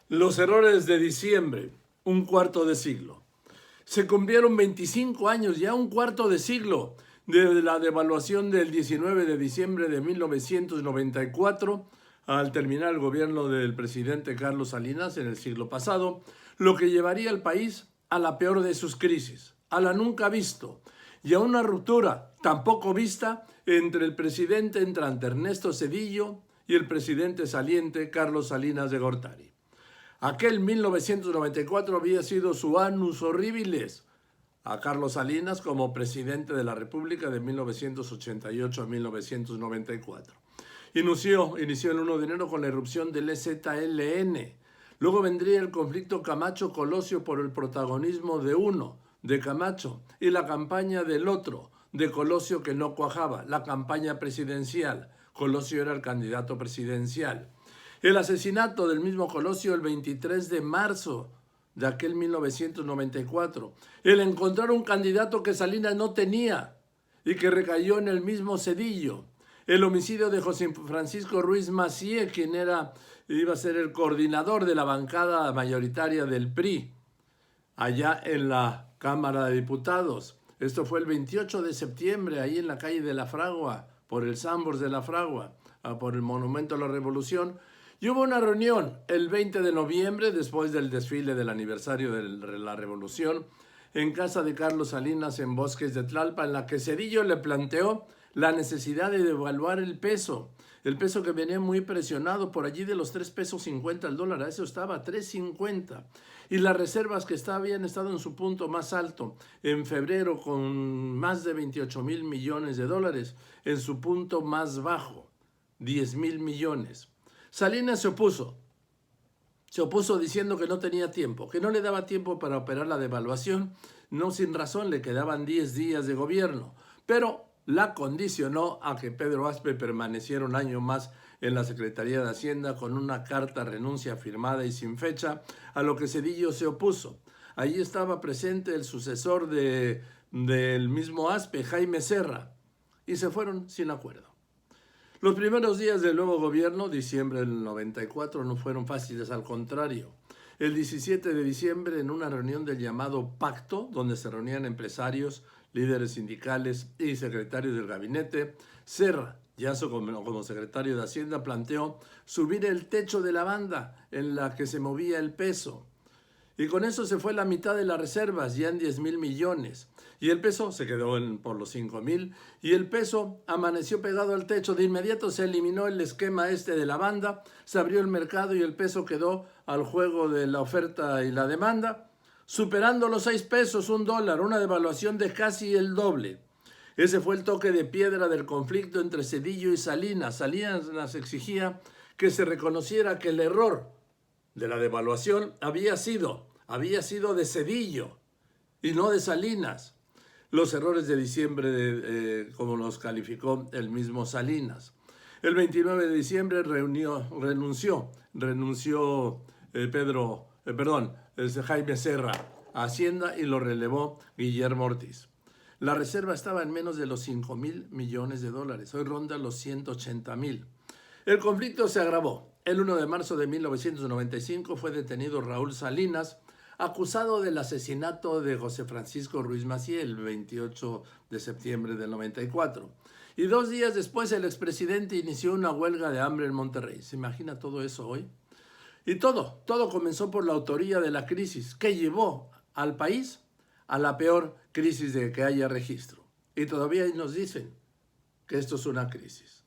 Los errores de diciembre, un cuarto de siglo. Se cumplieron 25 años, ya un cuarto de siglo, de la devaluación del 19 de diciembre de 1994, al terminar el gobierno del presidente Carlos Salinas en el siglo pasado, lo que llevaría al país a la peor de sus crisis, a la nunca visto, y a una ruptura tampoco vista entre el presidente entrante Ernesto Zedillo y el presidente saliente Carlos Salinas de Gortari. Aquel 1994 había sido su annus horribilis a Carlos Salinas como presidente de la República de 1988 a 1994. Inició el 1 de enero con la irrupción del EZLN. Luego vendría el conflicto Camacho-Colosio por el protagonismo de uno, de Camacho, y la campaña del otro, de Colosio, que no cuajaba, la campaña presidencial. Colosio era el candidato presidencial. El asesinato del mismo Colosio el 23 de marzo de aquel 1994. El encontrar un candidato que Salinas no tenía y que recayó en el mismo Zedillo. El homicidio de José Francisco Ruiz Massieu, quien iba a ser el coordinador de la bancada mayoritaria del PRI, allá en la Cámara de Diputados. Esto fue el 28 de septiembre, ahí en la calle de la Fragua, por el Sambors de la Fragua, por el Monumento a la Revolución. Y hubo una reunión el 20 de noviembre, después del desfile del aniversario de la Revolución, en casa de Carlos Salinas en Bosques de Tlalpa, en la que Zedillo le planteó la necesidad de devaluar el peso que venía muy presionado por allí de los 3 pesos 50 al dólar, a eso estaba 3.50, y las reservas que habían estado en su punto más alto en febrero con más de 28,000 millones de dólares, en su punto más bajo, 10,000 millones. Salinas se opuso diciendo que no tenía tiempo, que no le daba tiempo para operar la devaluación, no sin razón, le quedaban 10 días de gobierno, pero la condicionó a que Pedro Aspe permaneciera un año más en la Secretaría de Hacienda con una carta renuncia firmada y sin fecha, a lo que Zedillo se opuso. Allí estaba presente el sucesor del mismo Aspe, Jaime Serra, y se fueron sin acuerdo. Los primeros días del nuevo gobierno, diciembre del 94, no fueron fáciles, al contrario. El 17 de diciembre, en una reunión del llamado Pacto, donde se reunían empresarios, líderes sindicales y secretarios del gabinete, Serra, ya como secretario de Hacienda, planteó subir el techo de la banda en la que se movía el peso. Y con eso se fue la mitad de las reservas, ya en 10,000 millones. Y el peso se quedó por los 5,000. Y el peso amaneció pegado al techo. De inmediato se eliminó el esquema de la banda, se abrió el mercado y el peso quedó al juego de la oferta y la demanda, superando los 6 pesos, $1, una devaluación de casi el doble. Ese fue el toque de piedra del conflicto entre Zedillo y Salinas. Salinas exigía que se reconociera que el error de la devaluación había sido de Zedillo y no de Salinas. Los errores de diciembre, como los calificó el mismo Salinas. El 29 de diciembre renunció Jaime Serra a Hacienda y lo relevó Guillermo Ortiz. La reserva estaba en menos de los 5,000 millones de dólares. Hoy ronda los 180,000. El conflicto se agravó. El 1 de marzo de 1995 fue detenido Raúl Salinas, acusado del asesinato de José Francisco Ruiz Massieu el 28 de septiembre del 94. Y 2 días después el expresidente inició una huelga de hambre en Monterrey. ¿Se imagina todo eso hoy? Y todo comenzó por la autoría de la crisis que llevó al país a la peor crisis de que haya registro. Y todavía nos dicen que esto es una crisis.